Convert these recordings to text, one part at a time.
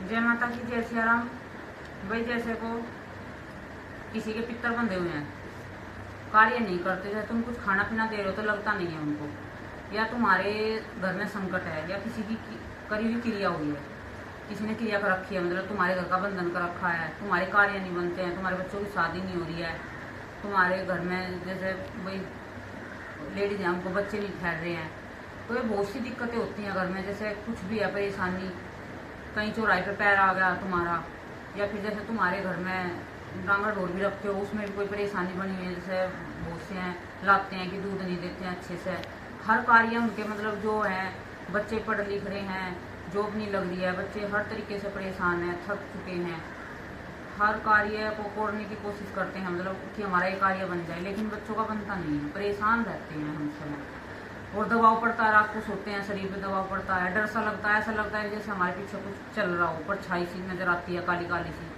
जय माता की, जय सिया राम। भाई जैसे को किसी के पितर बंधे हुए हैं, कार्य नहीं करते, जैसे तुम कुछ खाना पीना दे रहे हो तो लगता नहीं है उनको, या तुम्हारे घर में संकट है, या किसी की करी हुई क्रिया हुई है, किसी ने क्रिया कर रखी है, मतलब तुम्हारे घर का बंधन कर रखा है, तुम्हारे कार्य नहीं बनते हैं, तुम्हारे बच्चों की शादी नहीं हो रही है, तुम्हारे घर में जैसे भाई लेडीज हैं उनको बच्चे नहीं ठहर रहे हैं, तो ये बहुत सी दिक्कतें होती हैं घर में। जैसे कुछ भी है परेशानी, कहीं चौराहे पे पैर आ गया तुम्हारा, या फिर जैसे तुम्हारे घर में डांगर ढोर भी रखते हो, उसमें भी कोई परेशानी बनी हुई है, जैसे बहुत से हैं लाते हैं कि दूध नहीं देते हैं अच्छे से, हर कार्य उनके मतलब जो है, बच्चे पढ़ लिख रहे हैं, जॉब नहीं लग रही है, बच्चे हर तरीके से परेशान हैं, थक चुके हैं, हर कार्य को करने की कोशिश करते हैं, मतलब कि हमारा ये कार्य बन जाए, लेकिन बच्चों का बनता नहीं है, परेशान रहते हैं हम सब। और दबाव पड़ता है, रात को सोते हैं, शरीर पे दबाव पड़ता है, डर सा लगता है, ऐसा लगता है जैसे हमारे पीछे कुछ चल रहा हो, परछाई सी नजर आती है, काली काली सी।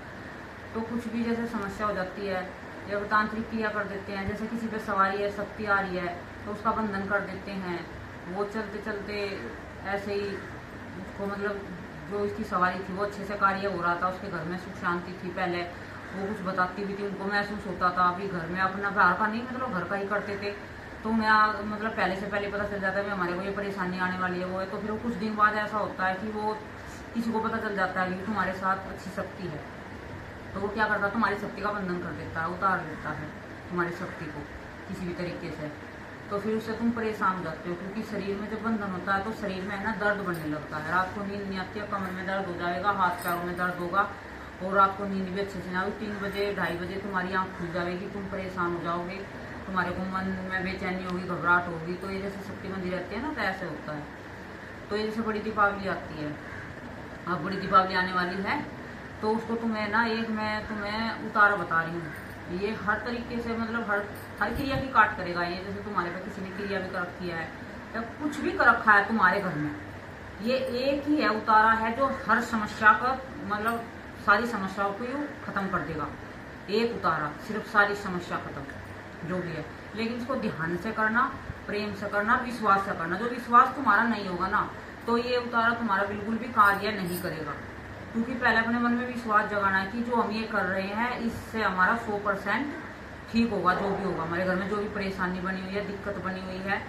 तो कुछ भी जैसे समस्या हो जाती है, या वो तांत्रिक क्रिया कर देते हैं, जैसे किसी पे सवारी है, शक्ति आ रही है तो उसका बंधन कर देते हैं, वो चलते चलते ऐसे ही उसको मतलब जो इसकी सवारी थी वो अच्छे से कार्य हो रहा था, उसके घर में सुख शांति थी, पहले वो कुछ बताती भी थी, उनको महसूस होता था, अभी घर में अपना बाहर का नहीं मतलब घर का ही करते थे, तो मैं मतलब पहले से पहले पता चल जाता है कि हमारे को ये परेशानी आने वाली है, वो है, तो फिर वो कुछ दिन बाद ऐसा होता है कि वो किसी को पता चल जाता है कि तुम्हारे साथ अच्छी शक्ति है, तो वो क्या करता है, तुम्हारी शक्ति का बंधन कर देता है, उतार देता है तुम्हारी शक्ति को किसी भी तरीके से। तो फिर उससे तुम परेशान हो जाते हो, क्योंकि शरीर में जब बंधन होता है तो शरीर में है ना दर्द बढ़ने लगता है, रात को नींद नहीं आती है, कमर में दर्द हो जाएगा, हाथ पैरों में दर्द होगा, और रात को नींद भी अच्छे से ना आएगी, 3 बजे 2:30 बजे तुम्हारी आँख खुल जाएगी, तुम परेशान हो जाओगे, तुम्हारे को मन में बेचैनी होगी, घबराहट होगी। तो ये जैसे शक्ति बंधी रहती है ना, तो ऐसे होता है। तो ये जैसे बड़ी दीपावली आती है, अब बड़ी दीपावली आने वाली है, तो उसको तुम्हें ना एक मैं तुम्हें उतारा बता रही हूँ, ये हर तरीके से मतलब हर क्रिया की काट करेगा ये। जैसे तुम्हारे पे किसी ने क्रिया भी कर रखी है या कुछ भी कर रखा है तुम्हारे घर में, ये एक ही है उतारा है जो हर समस्या का मतलब सारी समस्याओं को यू खत्म कर देगा। एक उतारा सिर्फ सारी समस्या खत्म जो भी है, लेकिन इसको ध्यान से करना, प्रेम से करना, विश्वास से करना। जो विश्वास तुम्हारा नहीं होगा ना, तो ये उतारा तुम्हारा बिल्कुल भी कार्य नहीं करेगा, क्योंकि पहले अपने मन में विश्वास जगाना है कि जो हम ये कर रहे हैं इससे हमारा 100% ठीक होगा, जो भी होगा हमारे घर में जो भी परेशानी बनी हुई है, दिक्कत बनी हुई है।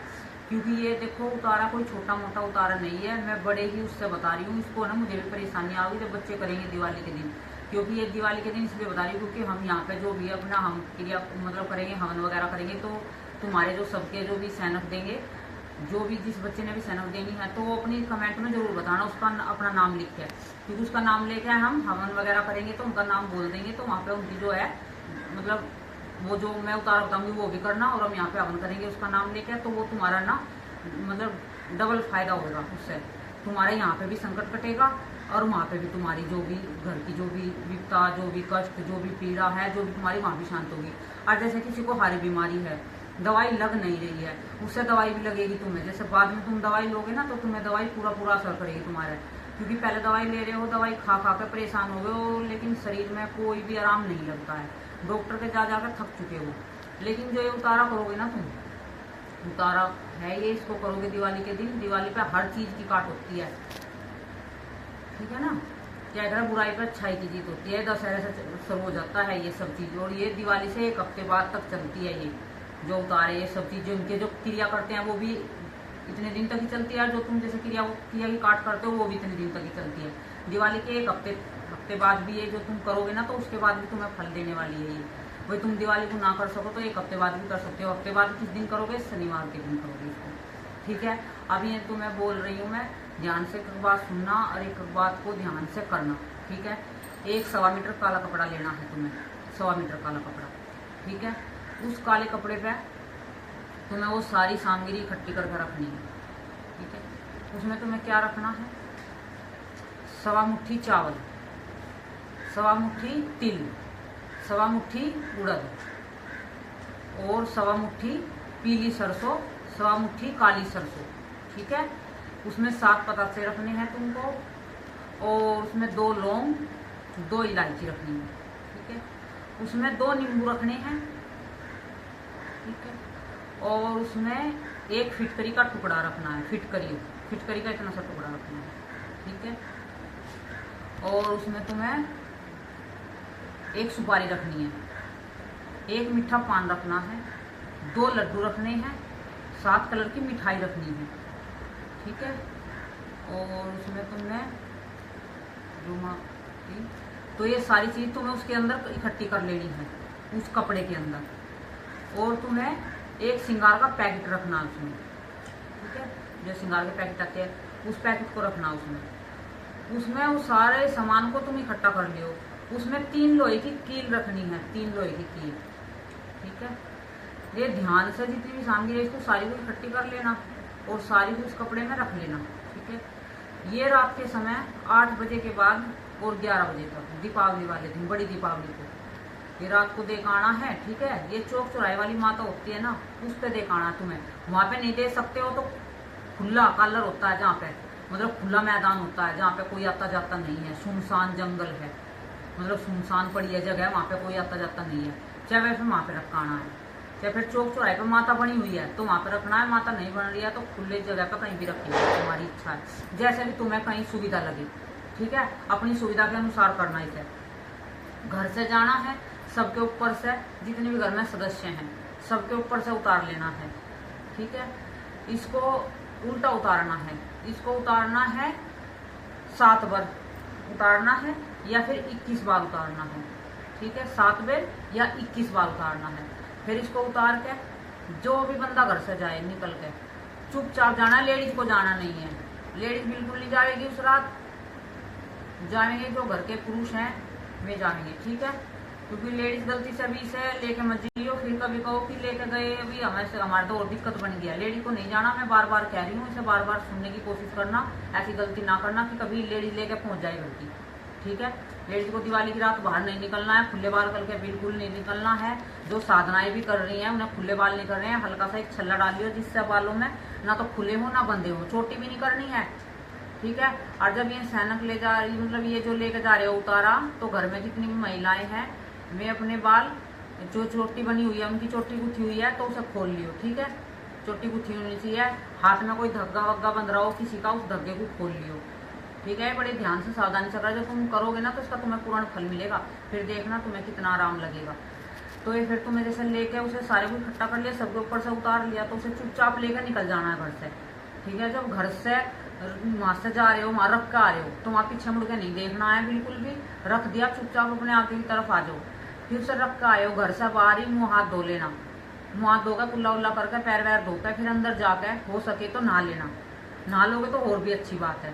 क्योंकि ये देखो उतारा कोई छोटा मोटा उतारा नहीं है, मैं बड़े ही उससे बता रही हूँ। इसको ना मुझे भी परेशानी आ गई जब बच्चे करेंगे दिवाली के दिन, क्योंकि ये दिवाली के दिन इसलिए बता रही हूँ क्योंकि हम यहाँ पे जो भी अपना हम क्रिया मतलब करेंगे, हवन वगैरह करेंगे, तो तुम्हारे जो सबके जो भी सैनक देंगे, जो भी जिस बच्चे ने भी सैनक देनी है, तो वो अपनी कमेंट में जरूर बताना उसका अपना नाम लिख के, क्योंकि उसका नाम लेके हम हवन वगैरह करेंगे तो उनका नाम बोल देंगे, तो वहाँ पे उनकी जो है मतलब वो जो मैं उतार बताऊंगी वो भी करना, और हम यहाँ पे हवन करेंगे उसका नाम लेके, तो वो तुम्हारा ना मतलब डबल फायदा होगा उससे। तुम्हारे यहाँ पे भी संकट कटेगा और वहाँ पे भी तुम्हारी जो भी घर की जो भी विपता, जो भी कष्ट, जो भी पीड़ा है, जो भी तुम्हारी वहाँ भी शांत होगी। और जैसे किसी को हारी बीमारी है, दवाई लग नहीं रही है, उससे दवाई भी लगेगी तुम्हें, जैसे बाद में तुम दवाई लोगे ना तो तुम्हें दवाई पूरा पूरा असर करेगी तुम्हारे, क्योंकि पहले दवाई ले रहे हो, दवाई खा खा के परेशान हो गए हो, लेकिन शरीर में कोई भी आराम नहीं लगता है, डॉक्टर के जा जाकर थक चुके हो। लेकिन जो ये उतारा करोगे ना तुम, उतारा है ये, इसको करोगे दिवाली के दिन, दिवाली पे हर चीज की काट होती है, ठीक है ना। क्या कहते हैं, बुराई पर अच्छाई की जीत होती है, दशहरे से शुरू हो जाता है ये सब चीज, और ये दिवाली से 1 हफ्ते बाद तक चलती है ये जो उतारे, ये सब चीज जो इनके जो क्रिया करते हैं वो भी इतने दिन तक ही चलती है, जो तुम जैसे क्रिया की काट करते हो वो भी इतने दिन तक ही चलती है। दिवाली के 1 हफ्ते बाद भी ये जो तुम करोगे ना, तो उसके बाद भी तुम्हें फल देने वाली है ये। वही तुम दिवाली को ना कर सको तो 1 हफ्ते बाद भी कर सकते हो। हफ्ते बाद किस दिन करोगे, शनिवार के दिन करोगे इसको, ठीक है। अब ये तो मैं बोल रही हूँ, मैं ध्यान से एक बात सुनना और एक बात को ध्यान से करना, ठीक है। 1 मीटर काला कपड़ा लेना है तुम्हें, 1 मीटर काला कपड़ा, ठीक है। उस काले कपड़े पे तुम्हें वो सारी सामग्री इकट्ठी करके रखनी है, ठीक है। उसमें तुम्हें क्या रखना है, 1.25 मुट्ठी चावल, 1.25 मुट्ठी तिल, 1.25 मुट्ठी उड़द, और 1.25 मुट्ठी पीली सरसों, 1.25 मुट्ठी काली सरसों, ठीक है। उसमें 7 पतासे रखने हैं तुमको, और उसमें 2 लौंग, 2 इलायची रखनी है, ठीक है। उसमें 2 नींबू रखने हैं, ठीक है। और उसमें 1 फिटकरी का टुकड़ा रखना है, फिटकरी का इतना सा टुकड़ा रखना है, ठीक है। और उसमें तुम्हें एक सुपारी रखनी है, एक मीठा पान रखना है, 2 लड्डू रखने हैं, 7 कलर की मिठाई रखनी है, ठीक है। और उसमें तुमने तो ये सारी चीज़ तुम्हें उसके अंदर इकट्ठी कर लेनी है, उस कपड़े के अंदर। और तुम्हें एक श्रृंगार का पैकेट रखना उसमें, ठीक है, जो श्रृंगार के पैकेट आते हैं उस पैकेट को रखना उसमें उस सारे सामान को तुम इकट्ठा कर लियो। उसमें 3 लोहे की कील रखनी है, 3 लोहे की कील, ठीक है। ये ध्यान से जितनी भी सामग्री है इसको सारी को इकट्ठी कर लेना और सारी को उस कपड़े में रख लेना, ठीक है। ये रात के समय 8 बजे के बाद और 11 बजे तक, दीपावली वाले दिन, बड़ी दीपावली को ये रात को देख आना है, ठीक है। ये चौक चौराहे वाली माता होती है ना, उस पे देख आना तुम्हें। वहां पे नहीं दे सकते हो तो खुला कलर होता है, जहाँ पे मतलब खुला मैदान होता है, जहाँ पे कोई आता जाता नहीं है, सुनसान जंगल है, मतलब सुनसान पड़ी है जगह, वहाँ पे कोई आता जाता नहीं है, चाहे वैसे वहाँ पे रखा आना है। चाहे फिर चौक चौराहे पे माता बनी हुई है तो वहाँ पे रखना है, माता नहीं बन रही है तो खुले जगह पे कहीं भी रखनी है, तुम्हारी इच्छा है, जैसे भी तुम्हें कहीं सुविधा लगे, ठीक है। अपनी सुविधा के अनुसार करना इसे। घर से जाना है, सबके ऊपर से जितने भी घर में सदस्य हैं सबके ऊपर से उतार लेना है, ठीक है। इसको उल्टा उतारना है, इसको उतारना है 7 बार उतारना है या फिर 21 बार उतारना है, ठीक है। 7 बार या 21 बार उतारना है। फिर इसको उतार के जो भी बंदा घर से जाए निकल के चुपचाप जाना है, लेडीज को जाना नहीं है, लेडीज बिल्कुल नहीं जाएगी उस रात, जाएंगे जो घर के पुरुष हैं वे जाएंगे, ठीक है। क्योंकि लेडीज गलती से अभी इसे लेके मत जाइयो, फिर कभी कहो कि लेके गए अभी हमारे तो और दिक्कत बन गया। लेडीज को नहीं जाना, मैं बार बार कह रही हूँ, इसे बार बार सुनने की कोशिश करना, ऐसी गलती ना करना कि कभी लेडीज लेके पहुंच जाए घर की, ठीक है। लेडीज को दिवाली की रात बाहर नहीं निकलना है, खुले बाल करके बिल्कुल नहीं निकलना है। जो साधनाएं भी कर रही हैं उन्हें खुले बाल नहीं कर रहे हैं, हल्का सा एक छल्ला डालियो जिससे बालों में ना तो खुले हो ना बंधे हो, चोटी भी नहीं करनी है, ठीक है। और जब ये सैनक ले जा रही, मतलब ये जो लेके जा रहे हो उतारा, तो घर में जितनी भी महिलाएं हैं वे अपने बाल, जो चोटी बनी हुई है उनकी चोटी गुथी हुई है तो उसे खोल लियो, ठीक है। चोटी गुथी होनी चाहिए, हाथ में कोई धग्गा वग्गा बंध रहा हो किसी का, उस धग्गे को खोल लियो, ठीक है। बड़े ध्यान से सावधानी से करो, जब तुम करोगे ना तो इसका तुम्हें पूर्ण फल मिलेगा, फिर देखना तुम्हें कितना आराम लगेगा। तो ये फिर तुम्हें जैसे लेके उसे सारे को इकट्ठा कर लिया, सबके ऊपर से उतार लिया, तो उसे चुपचाप लेकर निकल जाना है घर से, ठीक है। जब घर से वहां से जा रहे हो, वहां रख के आ रहे हो तो वहां पीछे मुड़ के नहीं देखना है बिल्कुल भी, रख दिया चुपचाप अपने आगे की तरफ आ जाओ। फिर से रख के आए हो, घर से बाहर ही मुँह हाथ धो लेना, मुँह हाथ धोकर कुल्ला उल्ला करके पैर वैर धोकर फिर अंदर जाके हो सके तो नहा लेना, नहा लोगे तो और भी अच्छी बात है,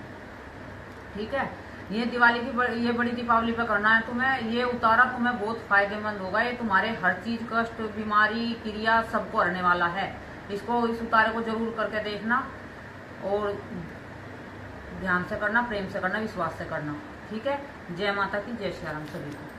ठीक है। ये दिवाली की ये बड़ी दीपावली पे करना है तुम्हें, ये उतारा तुम्हें बहुत फायदेमंद होगा, ये तुम्हारे हर चीज, कष्ट, बीमारी, क्रिया सबको हरने वाला है। इसको, इस उतारे को जरूर करके देखना और ध्यान से करना, प्रेम से करना, विश्वास से करना, ठीक है। जय माता की, जय श्री राम सभी को।